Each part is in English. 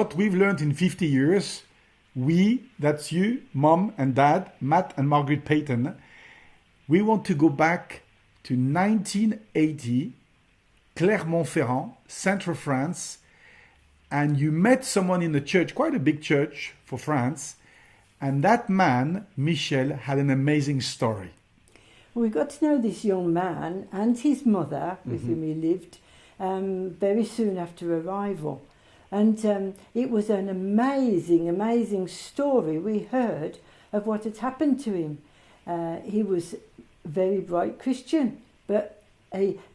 what we've learned in 50 years, that's you, Mom and Dad, Matt and Margaret Payton, we want to go back to 1980, Clermont-Ferrand, central France, and you met someone in the church, quite a big church for France, and that man, Michel, had an amazing story. We got to know this young man and his mother, with whom he lived, very soon after arrival. And it was an amazing, amazing story we heard of what had happened to him. He was a very bright Christian, but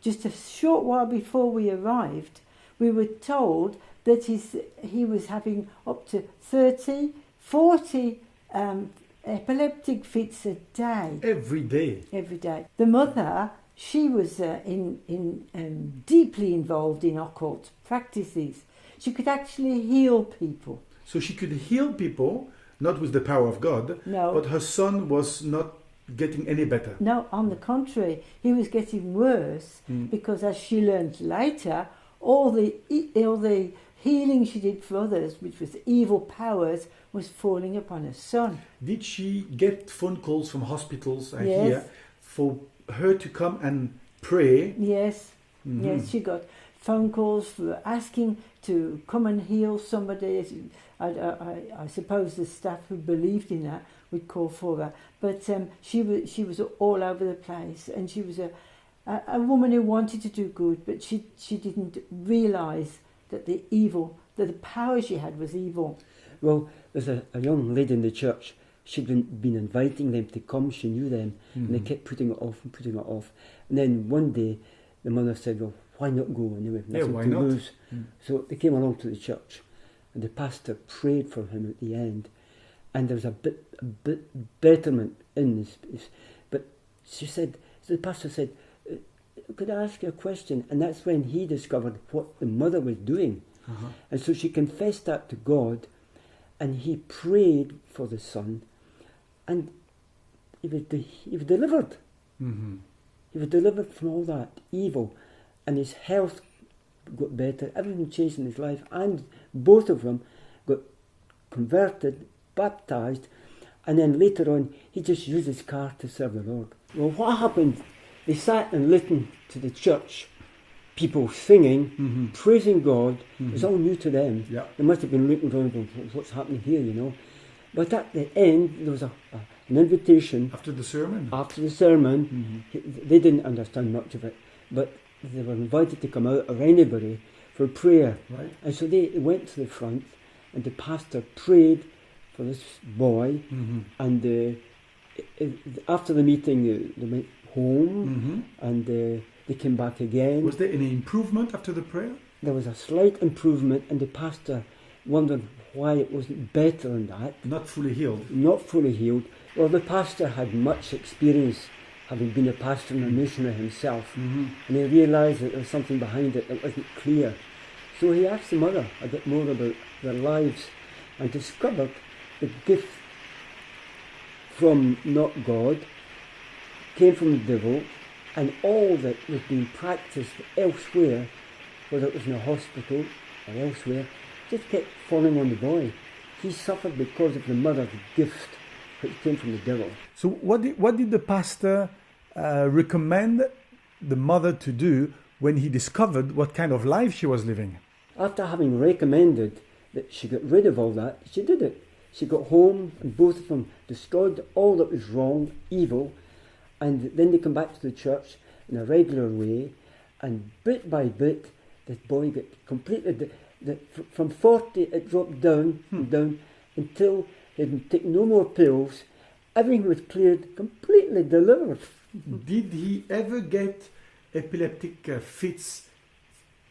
just a short while before we arrived, we were told that he was having up to 30, 40 epileptic fits a day. Every day. Every day. The mother, she was deeply involved in occult practices. She could actually heal people. So she could heal people, not with the power of God, no. But her son was not getting any better. No, on the contrary, he was getting worse because, as she learned later, all the healing she did for others, which was evil powers, was falling upon her son. Did she get phone calls from hospitals, I yes. hear, for her to come and pray? Yes, yes, she got phone calls for asking to come and heal somebody. I suppose the staff who believed in her would call for her. But she was all over the place, and she was a woman who wanted to do good, but she didn't realise that the power she had was evil. Well, there's a young lady in the church. She'd been inviting them to come. She knew them, and they kept putting it off and putting it off. And then one day, the mother said, "Well, why not go anyway? Nothing why to not? lose." So they came along to the church, and the pastor prayed for him at the end, and there was a bit betterment in this. But she said, the pastor said, "Could I ask you a question?" And that's when he discovered what the mother was doing. And so she confessed that to God, and he prayed for the son, and he was delivered. He was delivered from all that evil, and his health got better, everything changed in his life, and both of them got converted, baptised, and then later on he just used his car to serve the Lord. Well, what happened? They sat and listened to the church people singing, praising God. It was all new to them. Yeah. They must have been looking around going, what's happening here, you know. But at the end, there was an invitation. After the sermon? After the sermon. They didn't understand much of it, but they were invited to come out, or anybody, for prayer. Right. And so they went to the front, and the pastor prayed for this boy, and after the meeting, they went home, and they came back again. Was there any improvement after the prayer? There was a slight improvement, and the pastor wondered why it wasn't better than that. Not fully healed? Not fully healed. Well, the pastor had much experience, having been a pastor and a missionary himself, and he realised that there was something behind it that wasn't clear. So he asked the mother a bit more about their lives, and discovered the gift from not God, came from the devil, and all that was being practised elsewhere, whether it was in a hospital or elsewhere, just kept falling on the boy. He suffered because of the mother's gift, which came from the devil. So what did the pastor recommend the mother to do when he discovered what kind of life she was living? After having recommended that she get rid of all that, she did it. She got home, and both of them destroyed all that was wrong, evil, and then they come back to the church in a regular way, and bit by bit, this boy got completely, from 40 it dropped down, until he didn't take no more pills. Everything was cleared, completely delivered. Did he ever get epileptic fits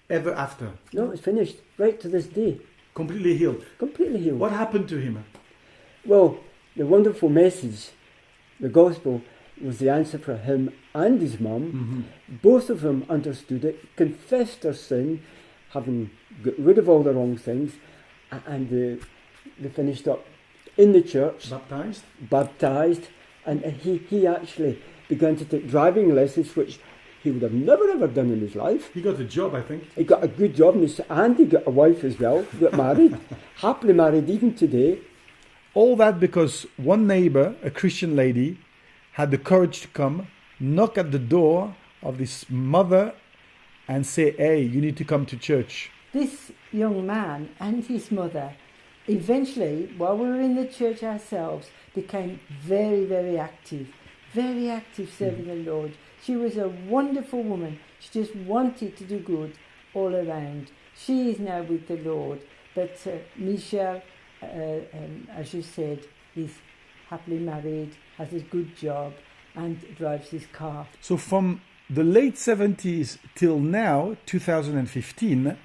ever after? No, it's finished, right to this day. Completely healed? Completely healed. What happened to him? Well, the wonderful message, the gospel, was the answer for him and his mum. Both of them understood it, confessed their sin, having got rid of all the wrong things, and they finished up in the church. Baptised, and he actually began to take driving lessons, which he would have never ever done in his life. He got a job, I think. He got a good job, and he got a wife as well, got married, happily married even today. All that because one neighbor, a Christian lady, had the courage to come, knock at the door of this mother and say, hey, you need to come to church. This young man and his mother eventually, while we were in the church ourselves, became very, very active serving the Lord. She was a wonderful woman. She just wanted to do good all around. She is now with the Lord. But Michel, as you said, is happily married, has a good job, and drives his car. So from the late 70s till now, 2015,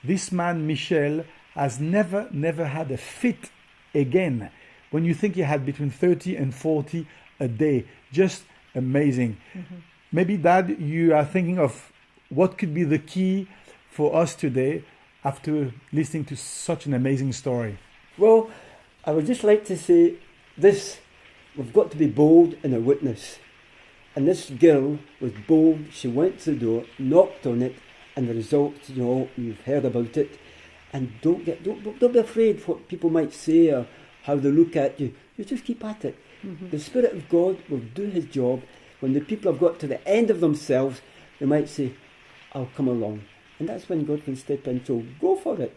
this man, Michel, has never had a fit again. When you think he had between 30 and 40 a day, just amazing. Mm-hmm. Maybe, Dad, you are thinking of what could be the key for us today after listening to such an amazing story. Well, I would just like to say this: we've got to be bold in our witness. And this girl was bold. She went to the door, knocked on it, and the result, you've heard about it. And don't be afraid of what people might say or how they look at you. You just keep at it. Mm-hmm. The Spirit of God will do His job. When the people have got to the end of themselves, they might say, I'll come along. And that's when God can step in. So go for it.